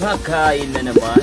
Kakain na naman?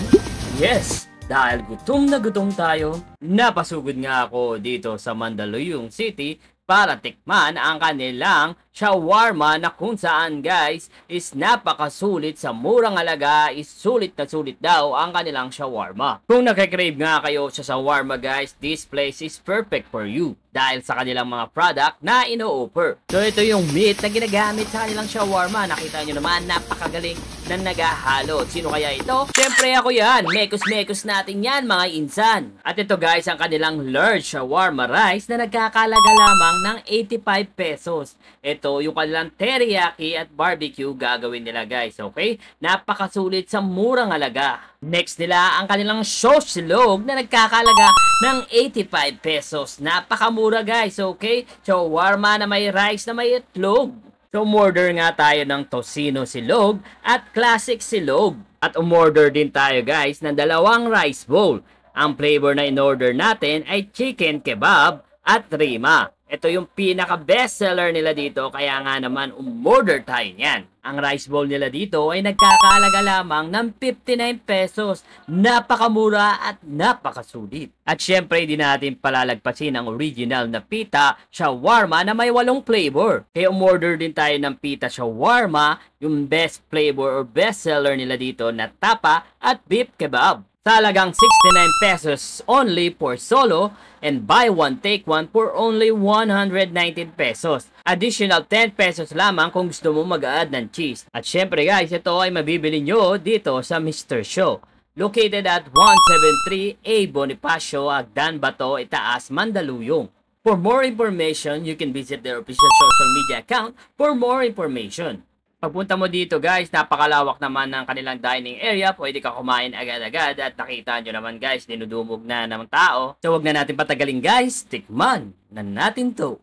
Yes! Dahil gutom na gutom tayo, napasugod nga ako dito sa Mandaluyong City para tikman ang kanilang shawarma na kung saan guys is napakasulit sa murang halaga, is sulit na sulit daw ang kanilang shawarma. Kung nakikrave nga kayo sa shawarma guys, this place is perfect for you dahil sa kanilang mga product na ino-offer. So ito yung meat na ginagamit sa kanilang shawarma. Nakita nyo naman, napakagaling na naghahalo. Sino kaya ito? Siyempre ako yan. Mekos-mekos natin yan mga insan. At ito guys ang kanilang large shawarma rice na nagkakalaga lamang ng 85 pesos. Ito yung kanilang teriyaki at barbecue gagawin nila guys. Okay? Napakasulit sa murang halaga. Next nila ang kanilang sauce silog na nagkakalaga ng 85 pesos. Napakamura guys, okay? Shawarma na may rice na may itlog. So umorder nga tayo ng tocino silog at classic silog. At umorder din tayo guys ng dalawang rice bowl. Ang flavor na in-order natin ay chicken kebab at rima. Ito yung pinaka bestseller nila dito, kaya nga naman umorder tayo niyan. Ang rice bowl nila dito ay nagkakalaga lamang ng 59 pesos. Napakamura at napakasulit. At syempre hindi natin palalagpasin ang original na pita shawarma na may 8 flavor. Kaya umorder din tayo ng pita shawarma, yung best flavor or bestseller nila dito na tapa at beef kebab. Talagang 69 pesos only for solo and buy one take one for only 119 pesos. Additional 10 pesos lamang kung gusto mo mag-add ng cheese. At syempre guys, ito ay mabibili nyo dito sa Mr. Show. Located at 173 A Bonifacio, Agdan, Bato, Itaas, Mandaluyong. For more information, you can visit their official social media account for more information. Pagpunta mo dito guys, napakalawak naman ng kanilang dining area. Pwede ka kumain agad-agad at nakita nyo naman guys, dinudumog na ng tao. So wag na natin patagalin guys, tikman na natin to.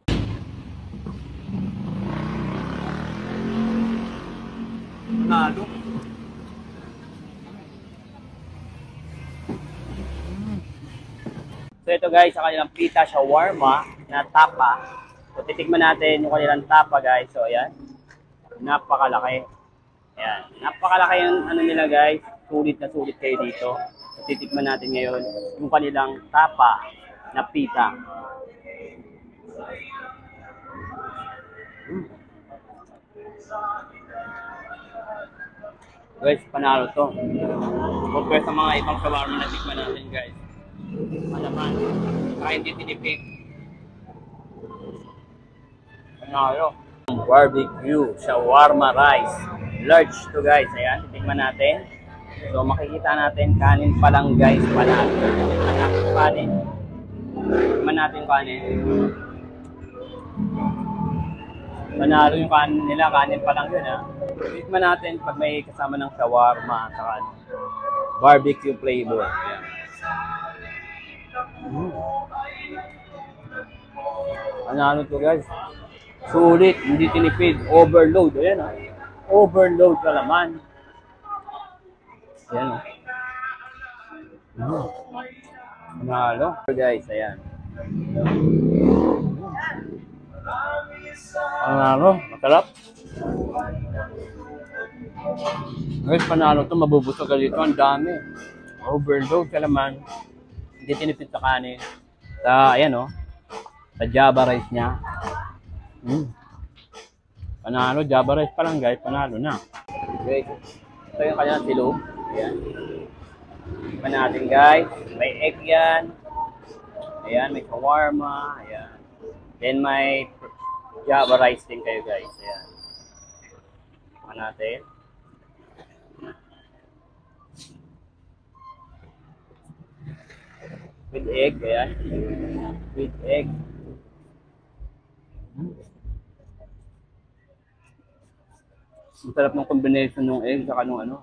Nalo. So ito guys, sa kanilang pita shawarma na tapa. So titikman natin yung kanilang tapa guys. So ayan. Napakalaki. Ayan. Napakalaki yung ano nila guys. Sulit na sulit kayo dito. So, titikman natin ngayon yung kanilang tapa na pita. Guys, panalo to. Compare sa mga ibang shawarma na tikman natin guys. Malaman. Saka hindi tinipid. Panalo. Barbecue shawarma rice, large to guys. Ayan, titingnan natin. So makikita natin kanin pa lang guys, panalo. Kanin. Tingnan natin kanin. Panalo yung kanin nila, kanin pa lang yun ha. Tingnan natin pag may kasama ng shawarma saka barbecue flavor. Ayan. Panalo to guys. Sulit, hindi tinipid, overload. Ayan o. Overload ka naman. Ayan o. Panalo. Guys, ayan. Panalo, masarap. Guys, panalo to, mabubusog ka dito. Ang dami. Overload ka naman. Hindi tinipid sa kanin. Sa, ayan o. Sa Java rice niya. Panalo, Java rice pa lang guys, panalo na. Okay, ito yung kanyang silog. Ayan. Tignan natin guys, may egg yan. Ayan, may shawarma. Ayan. Then may Java rice din kayo guys. Ayan. Tignan natin. With egg, ayan. With egg. Ang sarap ng combination ng egg saka ng ano,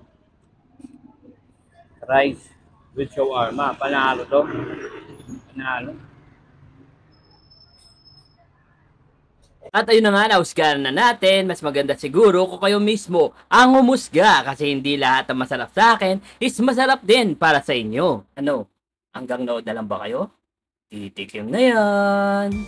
rice with shawarma. Panalo to. Panalo. At ayun na nga, nausgahan na natin. Mas maganda siguro kung kayo mismo ang humusga kasi hindi lahat ng masarap sa akin is masarap din para sa inyo. Ano? Hanggang nood na lang ba kayo? Titikim na yan.